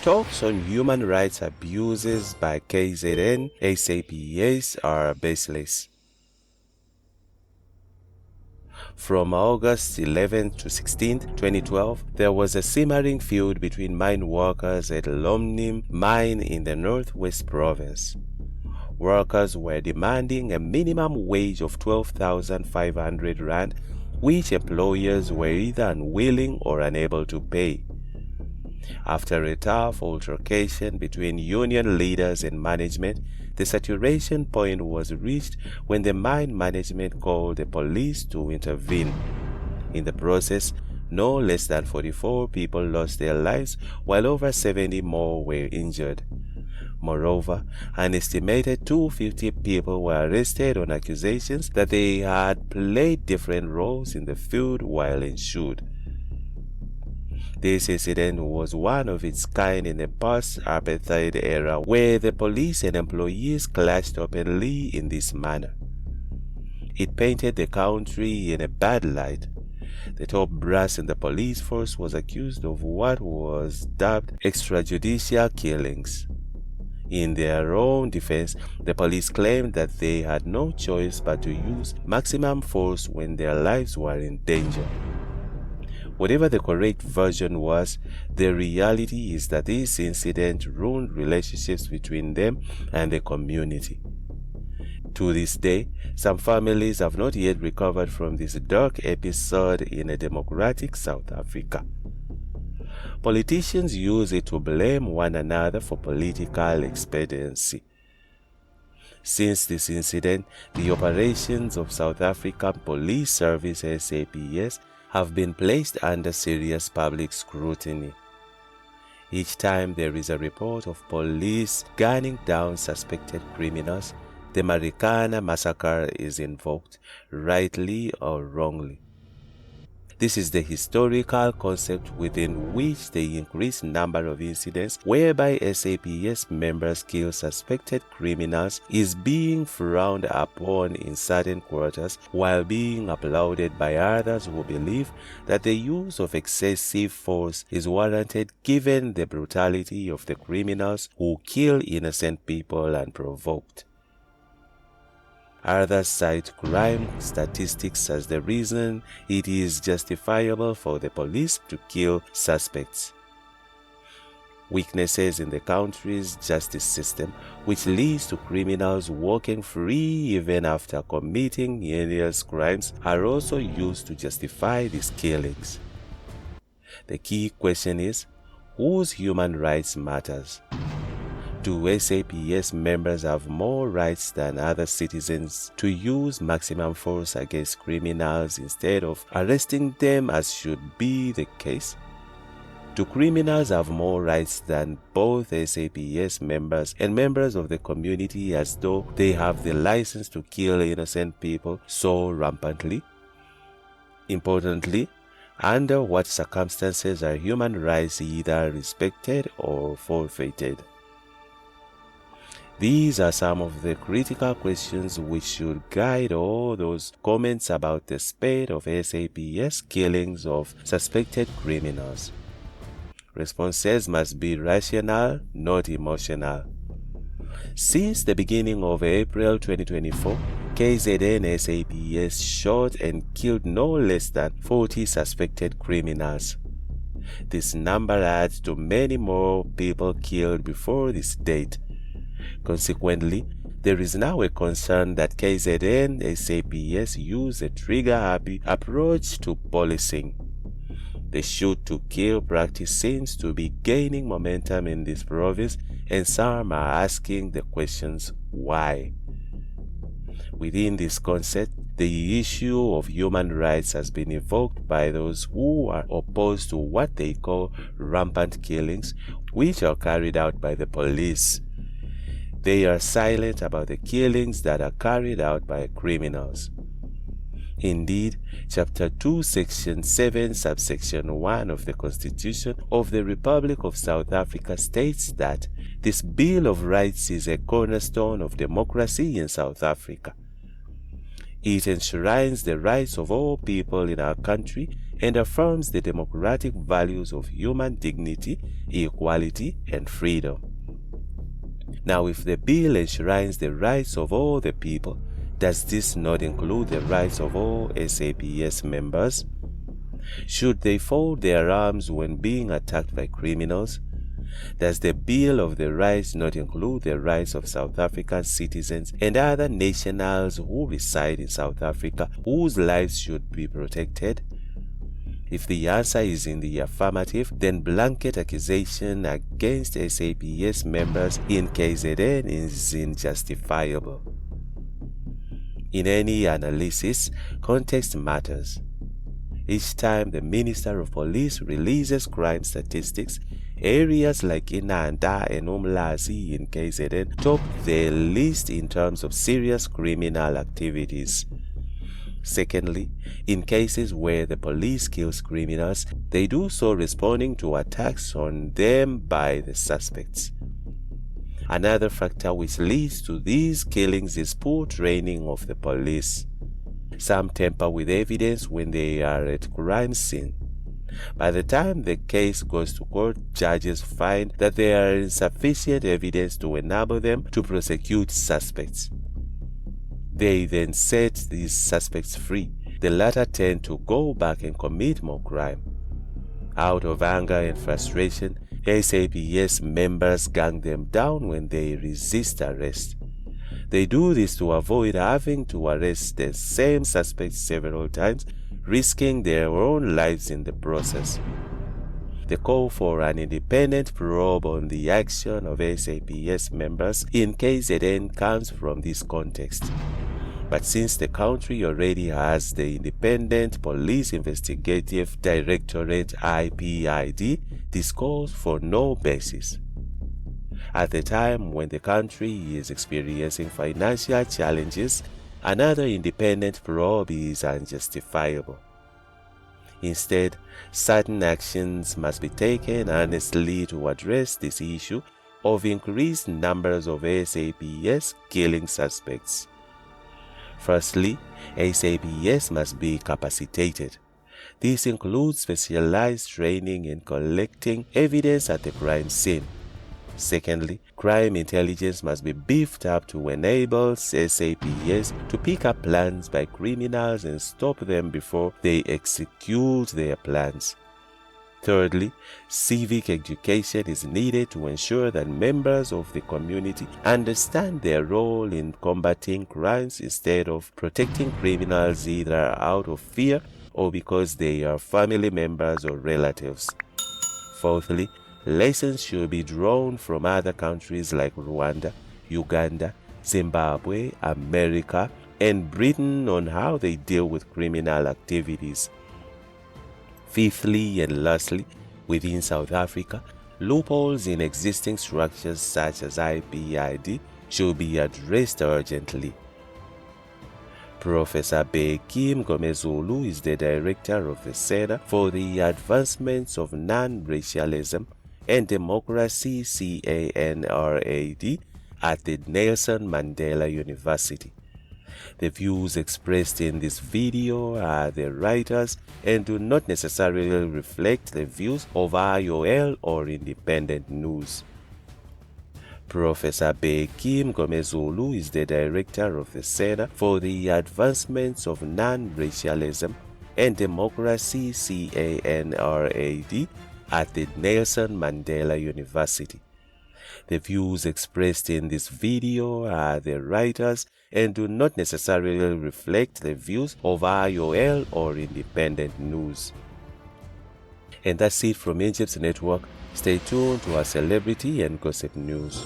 Talks on human rights abuses by KZN SAPS are baseless. From August 11 to 16, 2012, there was a simmering feud between mine workers at Lonmin Mine in the Northwest Province. Workers were demanding a minimum wage of 12,500 rand, which employers were either unwilling or unable to pay. After a tough altercation between union leaders and management, the saturation point was reached when the mine management called the police to intervene. In the process, no less than 44 people lost their lives, while over 70 more were injured. Moreover, an estimated 250 people were arrested on accusations that they had played different roles in the feud while ensued. This incident was one of its kind in the post-apartheid era, where the police and employees clashed openly in this manner. It painted the country in a bad light. The top brass in the police force was accused of what was dubbed extrajudicial killings. In their own defense, the police claimed that they had no choice but to use maximum force when their lives were in danger. Whatever the correct version was, the reality is that this incident ruined relationships between them and the community. To this day, some families have not yet recovered from this dark episode in a democratic South Africa. Politicians use it to blame one another for political expediency. Since this incident, the operations of South African Police Service SAPS have been placed under serious public scrutiny. Each time there is a report of police gunning down suspected criminals, the Marikana massacre is invoked, rightly or wrongly. This is the historical concept within which the increased number of incidents whereby SAPS members kill suspected criminals is being frowned upon in certain quarters, while being applauded by others who believe that the use of excessive force is warranted given the brutality of the criminals who kill innocent people unprovoked. Others cite crime statistics as the reason it is justifiable for the police to kill suspects. Weaknesses in the country's justice system, which leads to criminals walking free even after committing heinous crimes, are also used to justify these killings. The key question is, whose human rights matters? Do SAPS members have more rights than other citizens to use maximum force against criminals instead of arresting them, as should be the case? Do criminals have more rights than both SAPS members and members of the community, as though they have the license to kill innocent people so rampantly? Importantly, under what circumstances are human rights either respected or forfeited? These are some of the critical questions which should guide all those comments about the spate of SAPS killings of suspected criminals. Responses must be rational, not emotional. Since the beginning of April 2024, KZN SAPS shot and killed no less than 40 suspected criminals. This number adds to many more people killed before this date. Consequently, there is now a concern that KZN SAPS use a trigger-happy approach to policing. The shoot-to-kill practice seems to be gaining momentum in this province, and some are asking the questions why. Within this concept, the issue of human rights has been evoked by those who are opposed to what they call rampant killings, which are carried out by the police. They are silent about the killings that are carried out by criminals. Indeed, Chapter 2, Section 7, Subsection 1 of the Constitution of the Republic of South Africa states that this Bill of Rights is a cornerstone of democracy in South Africa. It enshrines the rights of all people in our country and affirms the democratic values of human dignity, equality, and freedom. Now, if the bill enshrines the rights of all the people, does this not include the rights of all SAPS members? Should they fold their arms when being attacked by criminals? Does the Bill of the Rights not include the rights of South African citizens and other nationals who reside in South Africa whose lives should be protected? If the answer is in the affirmative, then blanket accusation against SAPS members in KZN is injustifiable. In any analysis, context matters. Each time the Minister of Police releases crime statistics, areas like Inanda and Umlazi in KZN top the list in terms of serious criminal activities. Secondly, in cases where the police kills criminals, they do so responding to attacks on them by the suspects. Another factor which leads to these killings is poor training of the police. Some tamper with evidence when they are at crime scene. By the time the case goes to court, judges find that there is insufficient evidence to enable them to prosecute suspects. They then set these suspects free. The latter tend to go back and commit more crime. Out of anger and frustration, SAPS members gun them down when they resist arrest. They do this to avoid having to arrest the same suspects several times, risking their own lives in the process. The call for an independent probe on the action of SAPS members in KZN comes from this context. But since the country already has the Independent Police Investigative Directorate (IPID), this calls for no basis. At the time when the country is experiencing financial challenges, another independent probe is unjustifiable. Instead, certain actions must be taken earnestly to address this issue of increased numbers of SAPS killing suspects. Firstly, SAPS must be capacitated. This includes specialized training in collecting evidence at the crime scene. Secondly, crime intelligence must be beefed up to enable SAPS to pick up plans by criminals and stop them before they execute their plans. Thirdly, civic education is needed to ensure that members of the community understand their role in combating crimes instead of protecting criminals either out of fear or because they are family members or relatives. Fourthly, lessons should be drawn from other countries like Rwanda, Uganda, Zimbabwe, America, and Britain on how they deal with criminal activities. Fifthly and lastly, within South Africa, loopholes in existing structures such as IPID should be addressed urgently. Professor Bheki Mngomezulu is the director of the Center for the Advancements of Non-Racialism and Democracy (CANRAD) at the Nelson Mandela University. The views expressed in this video are the writers and do not necessarily reflect the views of IOL or independent news. Professor Bheki Mngomezulu is the director of the Center for the Advancements of Non-Racialism and Democracy (CANRAD) at the Nelson Mandela University. The views expressed in this video are the writers and do not necessarily reflect the views of IOL or independent news. And that's it from Egypt's Network. Stay tuned to our celebrity and gossip news.